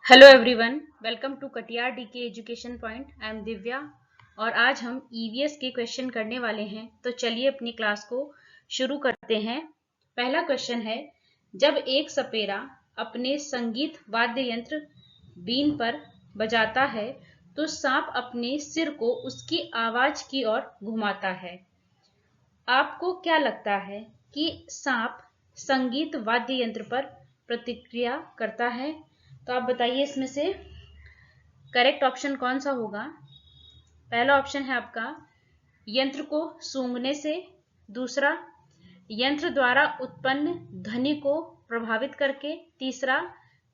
Hello everyone, welcome to Katiyar DK education point. I am Divya और आज हम ईवीएस के क्वेश्चन करने वाले हैं। तो चलिए अपनी क्लास को शुरू करते हैं। पहला क्वेश्चन है, जब एक सपेरा अपने संगीत वाद्य यंत्र बीन पर बजाता है तो सांप अपने सिर को उसकी आवाज की ओर घुमाता है। आपको क्या लगता है कि सांप संगीत वाद्य यंत्र पर प्रतिक्रिया करता है? तो आप बताइए इसमें से करेक्ट ऑप्शन कौन सा होगा। पहला ऑप्शन है आपका यंत्र को सूंघने से, दूसरा यंत्र द्वारा उत्पन्न ध्वनि को प्रभावित करके, तीसरा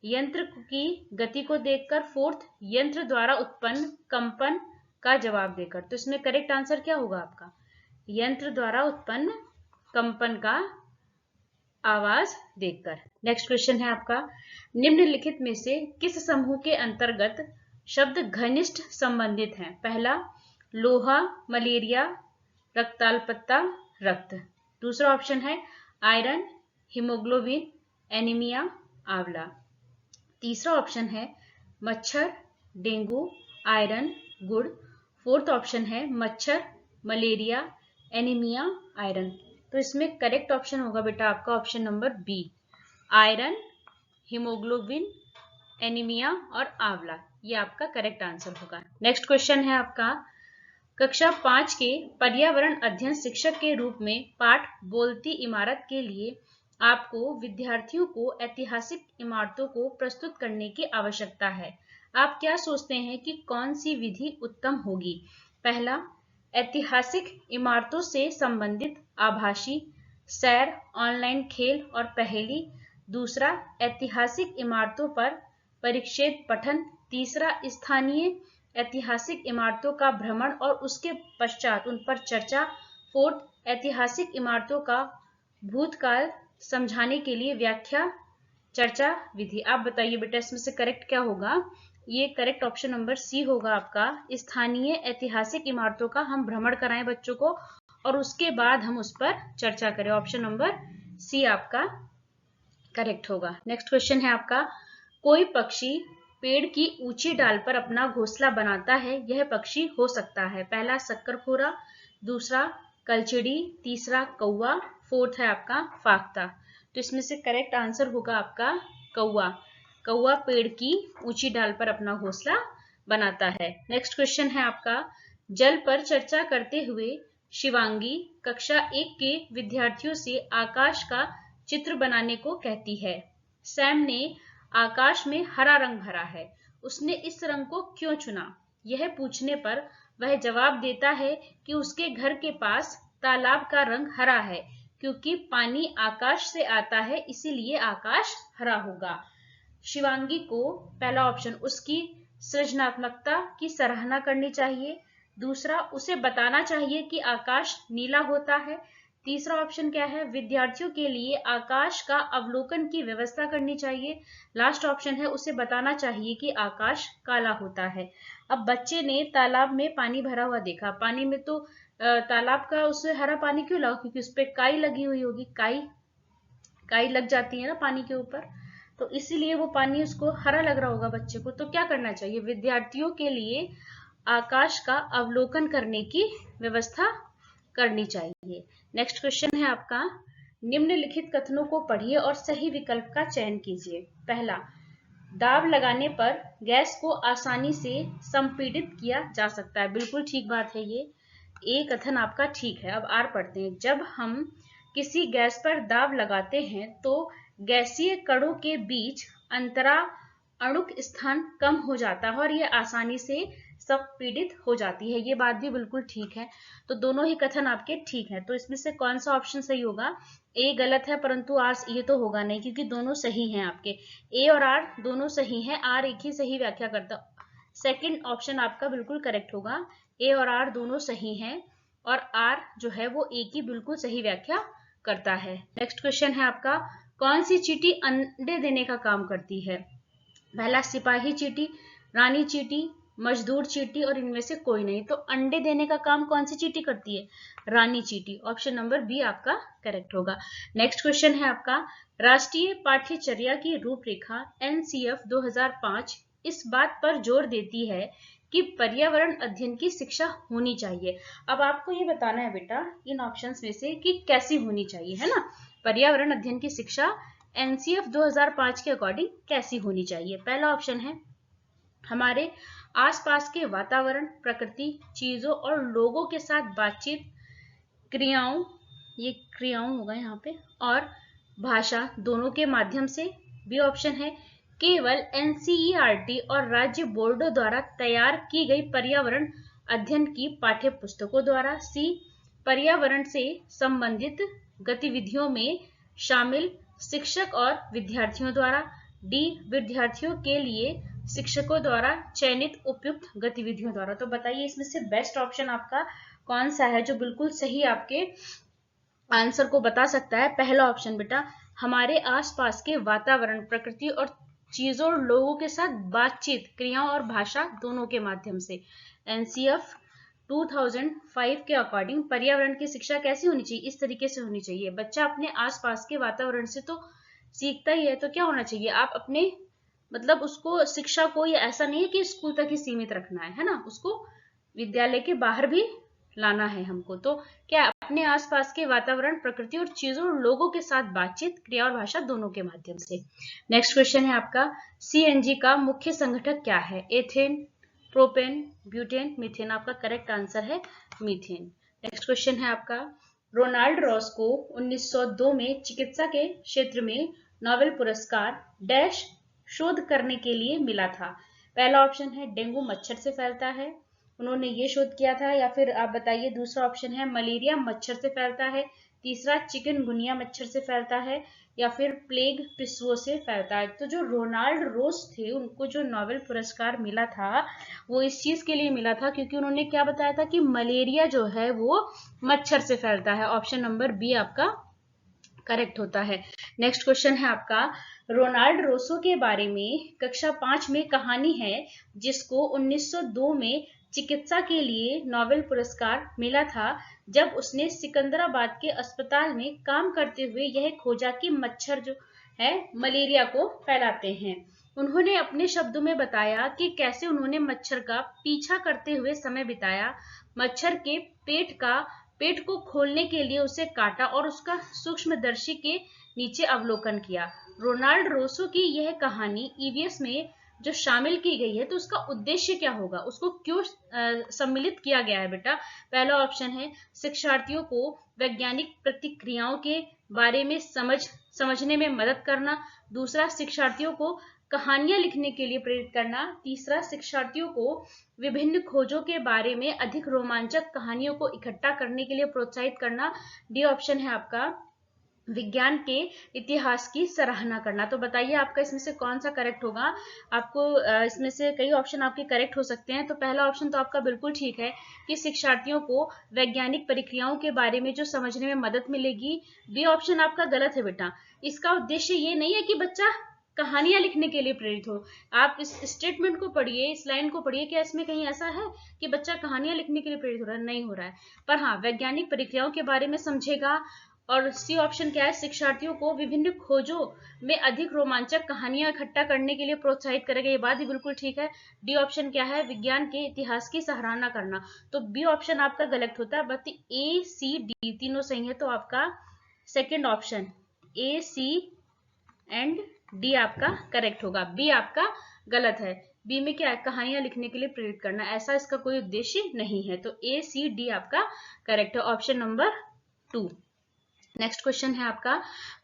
यंत्र की गति को देखकर, फोर्थ यंत्र द्वारा उत्पन्न कंपन का जवाब देकर। तो इसमें करेक्ट आंसर क्या होगा आपका? यंत्र द्वारा उत्पन्न कंपन का आवाज देखकर। नेक्स्ट क्वेश्चन है आपका, निम्नलिखित में से किस समूह के अंतर्गत शब्द घनिष्ठ संबंधित हैं? पहला लोहा, मलेरिया, रक्ताल्पता, रक्त। दूसरा ऑप्शन है आयरन, हीमोग्लोबिन, एनीमिया, आंवला। तीसरा ऑप्शन है मच्छर, डेंगू, आयरन, गुड़। फोर्थ ऑप्शन है मच्छर, मलेरिया, एनीमिया, आयरन। तो इसमें करेक्ट ऑप्शन होगा बेटा आपका option number B, iron, haemoglobin, anaemia और आंवला। ये आपका करेक्ट आंसर होगा। नेक्स्ट क्वेश्चन है आपका, कक्षा 5 के पर्यावरण अध्ययन शिक्षक के रूप में पाठ बोलती इमारत के लिए आपको विद्यार्थियों को ऐतिहासिक इमारतों को प्रस्तुत करने की आवश्यकता है। आप क्या सोचते हैं कि कौन सी विधि उत्तम होगी? पहला ऐतिहासिक इमारतों से संबंधित आभासी सैर, ऑनलाइन खेल और पहेली। दूसरा ऐतिहासिक इमारतों पर परिच्छेद पठन। तीसरा स्थानीय ऐतिहासिक इमारतों का भ्रमण और उसके पश्चात उन पर चर्चा। फोर्थ ऐतिहासिक इमारतों का भूतकाल समझाने के लिए व्याख्या चर्चा विधि। आप बताइए बेटा इसमें से करेक्ट क्या होगा? ये करेक्ट ऑप्शन नंबर सी होगा आपका, स्थानीय ऐतिहासिक इमारतों का हम भ्रमण कराएं बच्चों को और उसके बाद हम उस पर चर्चा करें। ऑप्शन नंबर सी आपका करेक्ट होगा। नेक्स्ट क्वेश्चन है आपका, कोई पक्षी पेड़ की ऊंची डाल पर अपना घोंसला बनाता है, यह पक्षी हो सकता है? पहला शक्करखोरा, दूसरा कलचिड़ी, तीसरा कौवा, फोर्थ है आपका फाख्ता। तो इसमें से करेक्ट आंसर होगा आपका कौवा। कौवा पेड़ की ऊंची डाल पर अपना घोंसला बनाता है। नेक्स्ट क्वेश्चन है आपका, जल पर चर्चा करते हुए शिवांगी कक्षा 1 के विद्यार्थियों से आकाश का चित्र बनाने को कहती है। सैम ने आकाश में हरा रंग भरा है, उसने इस रंग को क्यों चुना? यह पूछने पर वह जवाब देता है कि उसके घर के पास तालाब का रंग हरा है, क्योंकि पानी आकाश से आता है, इसीलिए आकाश हरा होगा। शिवांगी को पहला ऑप्शन उसकी सृजनात्मकता की सराहना करनी चाहिए, दूसरा उसे बताना चाहिए कि आकाश नीला होता है, तीसरा ऑप्शन क्या है विद्यार्थियों के लिए आकाश का अवलोकन की व्यवस्था करनी चाहिए, लास्ट ऑप्शन है उसे बताना चाहिए कि आकाश काला होता है। अब बच्चे ने तालाब में पानी भरा हुआ देखा, पानी में तो तालाब का उससे हरा पानी क्यों लगा? क्योंकि उस पर काई लगी हुई होगी, काई लग जाती है ना पानी के ऊपर, तो इसीलिए वो पानी उसको हरा लग रहा होगा बच्चे को। तो क्या करना चाहिए? विद्यार्थियों के लिए आकाश का अवलोकन करने की व्यवस्था करनी चाहिए। नेक्स्ट क्वेश्चन है आपका, निम्नलिखित कथनों को पढ़िए और सही विकल्प का चयन कीजिए। पहला, दाब लगाने पर गैस को आसानी से संपीड़ित किया जा सकता है। बिल्कुल ठीक बात है, ये कथन आपका ठीक है। अब आर पढ़ते हैं, जब हम किसी गैस पर दाब लगाते हैं तो गैसीय कणों के बीच अंतरा अणुक स्थान कम हो जाता है और यह आसानी से संपीड़ित हो जाती है। ये बात भी बिल्कुल ठीक है। तो दोनों ही कथन आपके ठीक है। तो इसमें से कौन सा ऑप्शन सही होगा? ए गलत है, परंतु आर ये तो होगा नहीं, क्योंकि दोनों सही हैं आपके। ए और आर दोनों सही हैं, आर एक ही सही व्याख्या करता। सेकंड ऑप्शन आपका बिल्कुल करेक्ट होगा, ए और आर दोनों सही हैं और आर जो है वो ए की बिल्कुल सही व्याख्या करता है। नेक्स्ट क्वेश्चन है आपका, कौन सी चींटी अंडे देने का काम करती है? पहला सिपाही चींटी, रानी चींटी, मजदूर चींटी और इनमें से कोई नहीं। तो अंडे देने का काम कौन सी चींटी करती है? रानी चींटी। ऑप्शन नंबर बी आपका करेक्ट होगा। नेक्स्ट क्वेश्चन है आपका, राष्ट्रीय पाठ्यचर्या की रूपरेखा NCF 2005 इस बात पर जोर देती है कि पर्यावरण अध्ययन की शिक्षा होनी चाहिए। अब आपको ये बताना है बेटा इन ऑप्शंस में से कि कैसी होनी चाहिए, है ना। पर्यावरण अध्ययन की शिक्षा NCF 2005 के अकॉर्डिंग कैसी होनी चाहिए। पहला ऑप्शन है हमारे आसपास के वातावरण, प्रकृति, चीजों और लोगों के साथ बातचीत, क्रियाओं, ये क्रियाओं होगा यहाँ पे, और भाषा दोनों के माध्यम से। बी ऑप्शन है केवल NCERT और राज्य बोर्डों द्वारा तैयार की गई पर्यावरण अध्ययन की पाठ्य पुस्तकों द्वारा। सी पर्यावरण से संबंधित गतिविधियों में शामिल शिक्षक और विद्यार्थियों द्वारा। डी विद्यार्थियों के लिए शिक्षकों द्वारा चयनित उपयुक्त गतिविधियों द्वारा। तो बताइए इसमें से बेस्ट ऑप्शन आपका कौन सा है जो बिल्कुल सही आपके आंसर को बता सकता है। पहला ऑप्शन बेटा हमारे आसपास के वातावरण, प्रकृति और चीजों और लोगों के साथ बातचीत, क्रियाओं और भाषा दोनों के माध्यम से। NCF 2005 के अकॉर्डिंग पर्यावरण की शिक्षा कैसी होनी चाहिए, इस तरीके से होनी चाहिए। बच्चा अपने आसपास के वातावरण से तो सीखता ही है, तो क्या होना चाहिए, आप अपने मतलब उसको शिक्षा को ये ऐसा नहीं है कि स्कूल तक ही सीमित रखना है ना, उसको विद्यालय के बाहर भी लाना है हमको। तो क्या अपने आसपास के वातावरण, प्रकृति और चीजों और लोगों के साथ बातचीत, क्रिया और भाषा दोनों के माध्यम से। नेक्स्ट क्वेश्चन है आपका CNG का मुख्य संगठक क्या है। Ethane, propane, butane, methane. आपका करेक्ट आंसर है मीथेन। नेक्स्ट क्वेश्चन है आपका रोनाल्ड रॉस को 1902 में चिकित्सा के क्षेत्र में नोबेल पुरस्कार डैश शोध करने के लिए मिला था। पहला ऑप्शन है डेंगू मच्छर से फैलता है, उन्होंने ये शोध किया था, या फिर आप बताइए दूसरा ऑप्शन है मलेरिया मच्छर से फैलता है, तीसरा चिकनगुनिया मच्छर से फैलता है, या फिर प्लेग पिस्सुओं से फैलता है। तो जो रोनाल्ड रोस थे उनको जो नोबेल पुरस्कार मिला था वो इस चीज के लिए मिला था क्योंकि उन्होंने क्या बताया था कि मलेरिया जो है वो मच्छर से फैलता है। ऑप्शन नंबर बी आपका करेक्ट होता है। नेक्स्ट क्वेश्चन है आपका रोनाल्ड रोसो के बारे में कक्षा 5 में कहानी है जिसको 1902 में चिकित्सा के लिए नोबेल पुरस्कार मिला था जब उसने सिकंदराबाद के अस्पताल में काम करते हुए यह खोजा कि मच्छर जो है मलेरिया को फैलाते हैं। उन्होंने अपने शब्दों में बताया कि कैसे उन्होंने मच्छर का पीछा करते हुए समय बिताया, मच्छर के पेट को खोलने के लिए उसे काटा और उसका सूक्ष्मदर्शी के नीचे अवलोकन किया। रोनाल्ड रोसो की यह कहानी EVS में जो शामिल की गई है तो उसका उद्देश्य क्या होगा, उसको क्यों सम्मिलित किया गया है बेटा। पहला ऑप्शन है शिक्षार्थियों को वैज्ञानिक प्रतिक्रियाओं के बारे में समझने में मदद करना, दूसरा शिक्षार्थियों को कहानियां लिखने के लिए प्रेरित करना, तीसरा शिक्षार्थियों को विभिन्न खोजों के बारे में अधिक रोमांचक कहानियों को इकट्ठा करने के लिए प्रोत्साहित करना, डी ऑप्शन है आपका विज्ञान के इतिहास की सराहना करना। तो बताइए आपका इसमें से कौन सा करेक्ट होगा। आपको इसमें से कई ऑप्शन आपके करेक्ट हो सकते हैं। तो पहला ऑप्शन तो आपका बिल्कुल ठीक है कि शिक्षार्थियों को वैज्ञानिक प्रक्रियाओं के बारे में जो समझने में मदद मिलेगी। बी ऑप्शन आपका गलत है बेटा, इसका उद्देश्य ये नहीं है कि बच्चा कहानियां लिखने के लिए प्रेरित हो। आप इस स्टेटमेंट को पढ़िए, इस लाइन को पढ़िए, क्या इसमें कहीं ऐसा है कि बच्चा कहानियां लिखने के लिए प्रेरित हो रहा है, नहीं हो रहा है। पर हाँ वैज्ञानिक प्रक्रियाओं के बारे में समझेगा। और सी ऑप्शन क्या है, शिक्षार्थियों को विभिन्न खोजों में अधिक रोमांचक कहानियां इकट्ठा करने के लिए प्रोत्साहित करेगा, ये बात भी बिल्कुल ठीक है। डी ऑप्शन क्या है, विज्ञान के इतिहास की सराहना करना। तो बी ऑप्शन आपका गलत होता है, बट ए सी डी तीनों सही है। तो आपका second option A C and D आपका करेक्ट होगा, बी आपका गलत है। बी में क्या है, कहानियां लिखने के लिए प्रेरित करना, ऐसा इसका कोई उद्देश्य नहीं है। तो ए सी डी आपका करेक्ट है, ऑप्शन नंबर 2। नेक्स्ट क्वेश्चन है आपका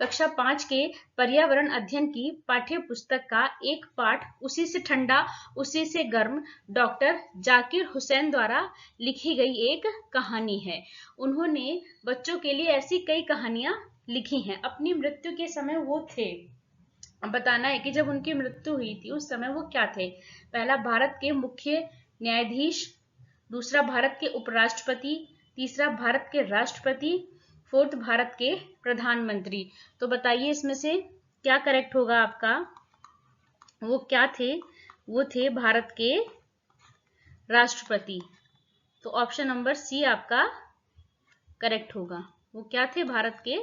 कक्षा 5 के पर्यावरण अध्ययन की पाठ्य पुस्तक का एक पाठ उसी से ठंडा उसी से गर्म डॉक्टर जाकिर हुसैन द्वारा लिखी गई एक कहानी है। उन्होंने बच्चों के लिए ऐसी कई कहानियां लिखी हैं। अपनी मृत्यु के समय वो थे, बताना है कि जब उनकी मृत्यु हुई थी उस समय वो क्या थे। पहला भारत के मुख्य न्यायाधीश, दूसरा भारत के उपराष्ट्रपति, तीसरा भारत के राष्ट्रपति, फोर्थ भारत के प्रधानमंत्री। तो बताइए इसमें से क्या करेक्ट होगा आपका। वो क्या थे, वो थे भारत के राष्ट्रपति। तो ऑप्शन नंबर सी आपका करेक्ट होगा, वो क्या थे, भारत के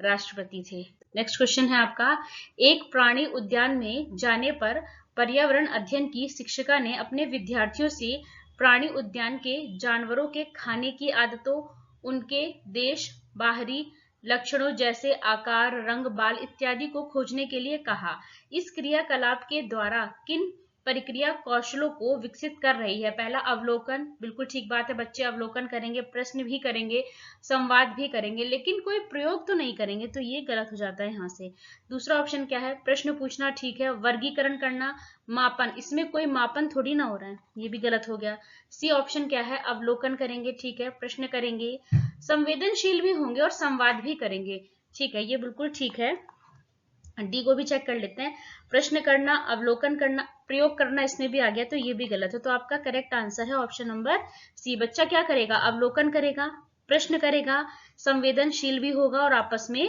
राष्ट्रपति थे। नेक्स्ट क्वेश्चन है आपका, एक प्राणी उद्यान में जाने पर पर्यावरण अध्ययन की शिक्षिका ने अपने विद्यार्थियों से प्राणी उद्यान के जानवरों के खाने की आदतों, उनके देश, बाहरी लक्षणों जैसे आकार, रंग, बाल इत्यादि को खोजने के लिए कहा। इस क्रियाकलाप के द्वारा किन प्रक्रिया कौशलों को विकसित कर रही है? पहला अवलोकन, बिल्कुल ठीक बात है, बच्चे अवलोकन करेंगे, प्रश्न भी करेंगे, संवाद भी करेंगे, लेकिन कोई प्रयोग तो नहीं करेंगे, तो ये गलत हो जाता है यहाँ से। दूसरा ऑप्शन क्या है? प्रश्न पूछना, ठीक है। वर्गीकरण करना, मापन, इसमें कोई मापन थोड़ी ना हो रहा है, ये भी गलत हो गया। सी ऑप्शन क्या है? अवलोकन करेंगे, ठीक है, प्रश्न करेंगे, संवेदनशील भी होंगे और संवाद भी करेंगे, ठीक है, ये बिल्कुल ठीक है। डी को भी चेक कर लेते हैं, प्रश्न करना, अवलोकन करना, प्रयोग करना, इसमें भी आ गया, तो ये भी गलत है। तो आपका करेक्ट आंसर है ऑप्शन नंबर सी। बच्चा क्या करेगा? अवलोकन करेगा, प्रश्न करेगा, संवेदनशील भी होगा और आपस में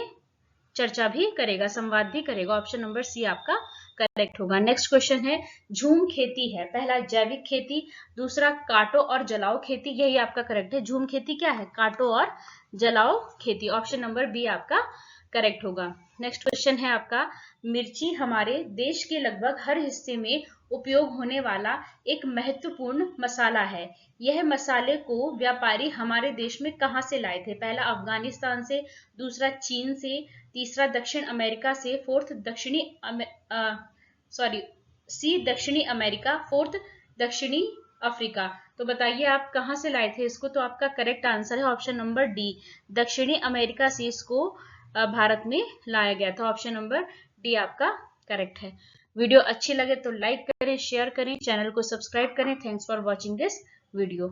चर्चा भी करेगा, संवाद भी करेगा। ऑप्शन नंबर सी आपका करेक्ट होगा। नेक्स्ट क्वेश्चन है, झूम खेती है। पहला जैविक खेती, दूसरा काटो और जलाओ खेती, यही आपका करेक्ट है। झूम खेती क्या है? काटो और जलाओ खेती। ऑप्शन नंबर बी आपका करेक्ट होगा। नेक्स्ट क्वेश्चन है आपका, मिर्ची हमारे देश के लगभग हर हिस्से में उपयोग होने वाला एक महत्वपूर्ण मसाला है। यह मसाले को व्यापारी हमारे देश में कहां से लाए थे? पहला अफगानिस्तान से, दूसरा चीन से, तीसरा दक्षिण अमेरिका से, फोर्थ दक्षिणी अमेरिका, फोर्थ दक्षिणी अफ्रीका। तो बताइए आप कहां से लाए थे इसको? तो आपका करेक्ट आंसर है ऑप्शन नंबर डी, दक्षिणी अमेरिका से इसको भारत में लाया गया था। ऑप्शन नंबर डी आपका करेक्ट है। वीडियो अच्छी लगे तो लाइक करें, शेयर करें, चैनल को सब्सक्राइब करें। Thanks for watching this video.